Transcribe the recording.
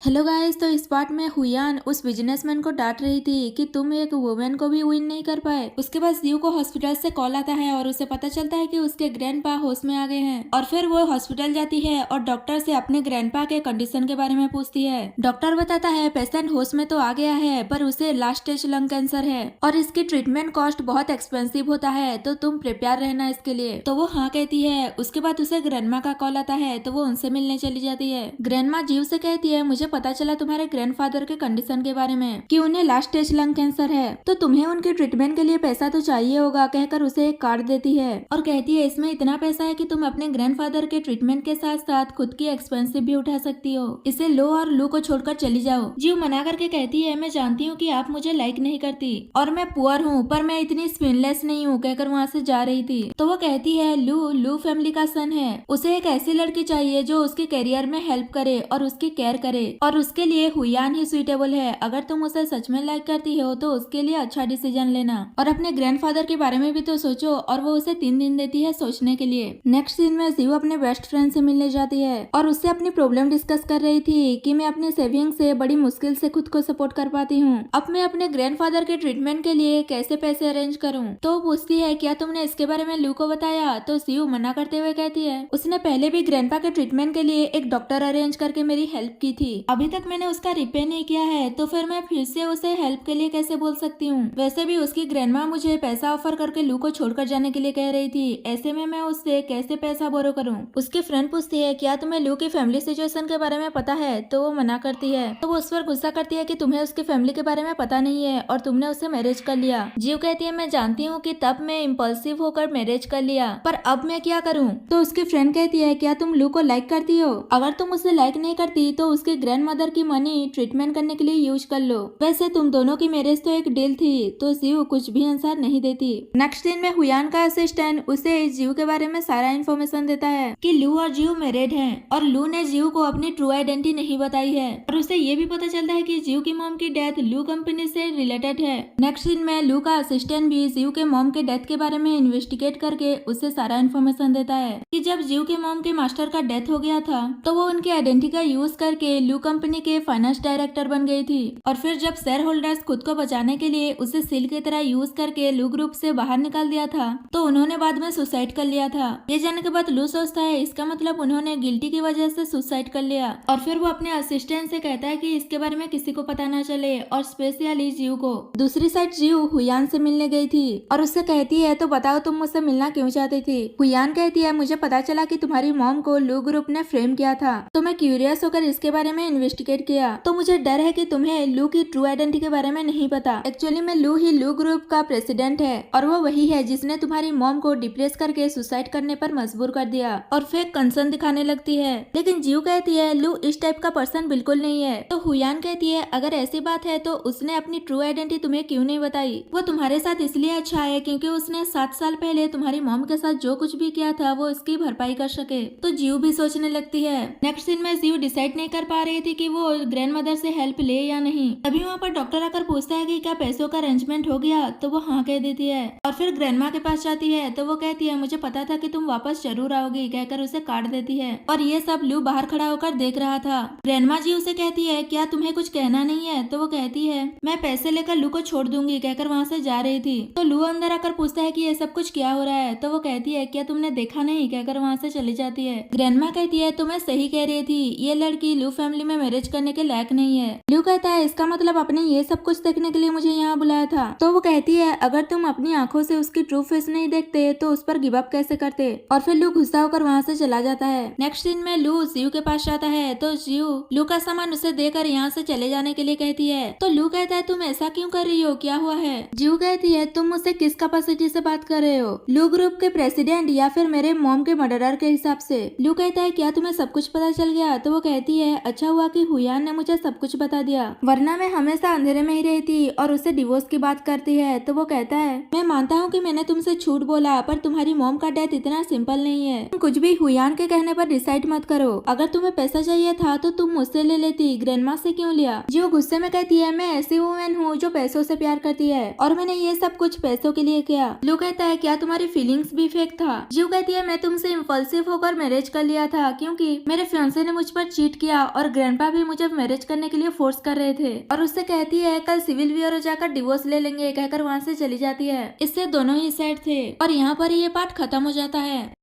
Hello guys, तो इस part में हुयान उस बिजनेसमैन को डांट रही थी कि तुम एक वुमेन को भी विन नहीं कर पाए। उसके बाद जियो को हॉस्पिटल से कॉल आता है और उसे पता चलता है कि उसके ग्रैंडपा होश में आ गए हैं। और फिर वो हॉस्पिटल जाती है और डॉक्टर से अपने ग्रैंडपा के कंडीशन के बारे में पूछती है। डॉक्टर बताता है पेशेंट होश में तो आ गया है पर उसे लास्ट स्टेज लंग कैंसर है और इसकी ट्रीटमेंट कॉस्ट बहुत एक्सपेंसिव होता है, तो तुम प्रिपेयर रहना इसके लिए। तो वो हाँ कहती है। उसके बाद उसे ग्रैंडमा का कॉल आता है तो वो उनसे मिलने चली जाती है। ग्रैंडमा जियो से कहती है मुझे पता चला तुम्हारे ग्रैंडफादर के कंडीशन के बारे में कि उन्हें लास्ट स्टेज लंग कैंसर है, तो तुम्हें उनके ट्रीटमेंट के लिए पैसा तो चाहिए होगा, कहकर उसे एक कार्ड देती है और कहती है इसमें इतना पैसा है कि तुम अपने ग्रैंडफादर के ट्रीटमेंट के साथ साथ खुद की एक्सपेंसिव भी उठा सकती हो, इसे लो और लू को छोड़कर चली जाओ। जियो मना करके कहती है मैं जानती हूँ कि आप मुझे लाइक नहीं करती और मैं पुअर हूँ पर मैं इतनी स्पिनलेस नहीं हूँ, कहकर वहाँ से जा रही थी। तो वो कहती है लू फैमिली का सन है, उसे एक ऐसी लड़की चाहिए जो उसके करियर में हेल्प करे और उसकी केयर करे और उसके लिए हुयान ही सुइटेबल है। अगर तुम उसे सच में लाइक करती हो तो उसके लिए अच्छा डिसीजन लेना और अपने ग्रैंडफादर के बारे में भी तो सोचो। और वो उसे 3 दिन देती है सोचने के लिए। नेक्स्ट सीन में जियो अपने बेस्ट फ्रेंड से मिलने जाती है और उससे अपनी प्रॉब्लम डिस्कस कर रही थी कि मैं अपने सेविंग से बड़ी मुश्किल से खुद को सपोर्ट कर पाती हूँ, अब मैं अपने ग्रैंडफादर के ट्रीटमेंट के लिए कैसे पैसे अरेंज करूँ। तो वो पूछती है क्या तुमने इसके बारे में लू को बताया, तो जियो मना करते हुए कहती है उसने पहले भी ग्रैंडपा के ट्रीटमेंट के लिए एक डॉक्टर अरेंज करके मेरी हेल्प की थी, अभी तक मैंने उसका रिपे नहीं किया है, तो फिर मैं फिर से उसे हेल्प के लिए कैसे बोल सकती हूँ। वैसे भी उसकी ग्रैंडमा मुझे पैसा ऑफर करके लू को छोड़कर जाने के लिए कह रही थी, ऐसे में मैं उससे कैसे पैसा बोरो करूँ। उसकी फ्रेंड पूछती है क्या तुम्हें लू की फैमिली सिचुएशन के बारे में पता है, तो वो मना करती है। तो वो उस पर गुस्सा करती है कि तुम्हें उसकी फैमिली के बारे में पता नहीं है और तुमने उससे मैरिज कर लिया। जियो कहती है मैं जानती हूँ कि तब मैं इम्पल्सिव होकर मैरिज कर लिया, पर अब मैं क्या करूँ। तो उसकी फ्रेंड कहती है क्या तुम लू को लाइक करती हो, अगर तुम उसे लाइक नहीं करती तो उसके ग्रैंड मदर की मनी ट्रीटमेंट करने के लिए यूज कर लो, वैसे तुम दोनों की मैरिज तो एक डील थी। तो जियो कुछ भी आंसर नहीं देती। नेक्स्ट दिन में हुयान का असिस्टेंट उसे जियो के बारे में सारा इन्फॉर्मेशन देता है कि लू और जियो मैरिड हैं और लू ने जियो को अपनी ट्रू आइडेंटिटी नहीं बताई है और उसे ये भी पता चलता है कि जियो की मॉम की डेथ लू कंपनी से रिलेटेड है। नेक्स्ट दिन में लू का असिस्टेंट भी जियो के मॉम के डेथ के बारे में इन्वेस्टिगेट करके उसे सारा इन्फॉर्मेशन देता है कि जब जियो के मॉम के मास्टर का डेथ हो गया था तो वो उनकी आइडेंटिटी का यूज करके लू कंपनी के फाइनेंस डायरेक्टर बन गई थी और फिर जब शेयर होल्डर्स खुद को बचाने के लिए उसे सील की तरह यूज करके लू ग्रुप से बाहर निकाल दिया था, तो उन्होंने बाद में सुसाइड कर लिया था। ये जानने के बाद लू सोचता है इसका मतलब उन्होंने गिल्टी की वजह से सुसाइड कर लिया और फिर वो अपने असिस्टेंट से कहता है कि इसके बारे में किसी को पता ना चले और स्पेशली जियो को। दूसरी साइड जियो हुयान से मिलने गई थी और उससे कहती है तो बताओ तुम मुझसे मिलना क्यों चाहती थी। हुयान कहती है मुझे पता चला कि तुम्हारी मॉम को लू ग्रुप ने फ्रेम किया था, तो मैं क्यूरियस होकर इसके बारे में इन्वेस्टिगेट किया, तो मुझे डर है कि तुम्हें लू की ट्रू आइडेंटिटी के बारे में नहीं पता। एक्चुअली में लू ही लू ग्रुप का प्रेसिडेंट है और वो वही है जिसने तुम्हारी मॉम को डिप्रेस करके सुसाइड करने पर मजबूर कर दिया और फेक कंसर्न दिखाने लगती है। लेकिन जियो कहती है लू इस टाइप का पर्सन बिल्कुल नहीं है। तो हुयान कहती है अगर ऐसी बात है तो उसने अपनी ट्रू आइडेंटिटी तुम्हें क्यों नहीं बताई। वो तुम्हारे साथ इसलिए अच्छा है क्योंकि उसने 7 साल पहले तुम्हारी मॉम के साथ जो कुछ भी किया था वो इसकी भरपाई कर सके। तो जियो भी सोचने लगती है। नेक्स्ट सीन में जियो डिसाइड नहीं कर पा रही थी कि वो ग्रैंड मदर से हेल्प ले या नहीं। अभी वहाँ पर डॉक्टर आकर पूछता है कि क्या पैसों का अरेंजमेंट हो गया, तो वो हाँ कह देती है और फिर ग्रैंडमा के पास जाती है तो वो कहती है मुझे पता था कि तुम वापस जरूर आओगी, कहकर उसे काट देती है और ये सब लू बाहर खड़ा होकर देख रहा था। ग्रैंडमा जी उसे कहती है क्या तुम्हें कुछ कहना नहीं है, तो वो कहती है मैं पैसे लेकर लू को छोड़ दूंगी, कहकर वहाँ से जा रही थी। तो लू अंदर आकर पूछता है कि ये सब कुछ क्या हो रहा है, तो वो कहती है क्या तुमने देखा नहीं, कहकर वहाँ से चली जाती है। ग्रैंडमा कहती है तो मैं सही कह रही थी, ये लड़की लू फैमिली में मैरिज करने के लायक नहीं है। लू कहता है इसका मतलब आपने ये सब कुछ देखने के लिए मुझे यहाँ बुलाया था। तो वो कहती है अगर तुम अपनी आंखों से उसकी ट्रू फेस नहीं देखते तो उस पर गिव अप कैसे करते, और फिर लू गुस्सा होकर वहाँ से चला जाता है। नेक्स्ट सीन में लू जियो के पास जाता है तो जियो लू का सामान उसे देकर यहाँ से चले जाने के लिए कहती है। तो लू कहता है तुम ऐसा क्यों कर रही हो, क्या हुआ है। जियो कहती है तुम मुझसे किस कैपेसिटी से बात कर रहे हो, लू ग्रुप के प्रेसिडेंट या फिर मेरे मॉम के मर्डरर के हिसाब से। लू कहता है क्या तुम्हें सब कुछ पता चल गया, तो वो कहती है अच्छा हुआ कि हुयान ने मुझे सब कुछ बता दिया, वरना मैं हमेशा अंधेरे में ही रहती और उससे डिवोर्स की बात करती है। तो वो कहता है मैं मानता हूँ कि मैंने तुमसे झूठ बोला, पर तुम्हारी मॉम का डेथ इतना सिंपल नहीं है। तुम कुछ भी हुयान के कहने पर डिसाइड मत करो, अगर तुम्हें पैसा चाहिए था तो तुम मुझसे ले लेती, ग्रैंडमा से क्यों लिया। जो गुस्से में कहती है मैं ऐसी वुमेन हूँ जो पैसों से प्यार करती है और मैंने ये सब कुछ पैसों के लिए किया। लू कहता है क्या तुम्हारी फीलिंग्स भी फेक था। जियो कहती है मैं तुमसे इम्पल्सिव होकर मैरिज कर लिया था क्योंकि मेरे फियांसे ने मुझ पर चीट किया और ग्रैंड ग्रैंडपा भी मुझे मैरिज करने के लिए फोर्स कर रहे थे। और उससे कहती है कल सिविल ब्यूरो जाकर डिवोर्स ले लेंगे कहकर वहाँ से चली जाती है। इससे दोनों ही सेट थे और यहाँ पर ये पार्ट खत्म हो जाता है।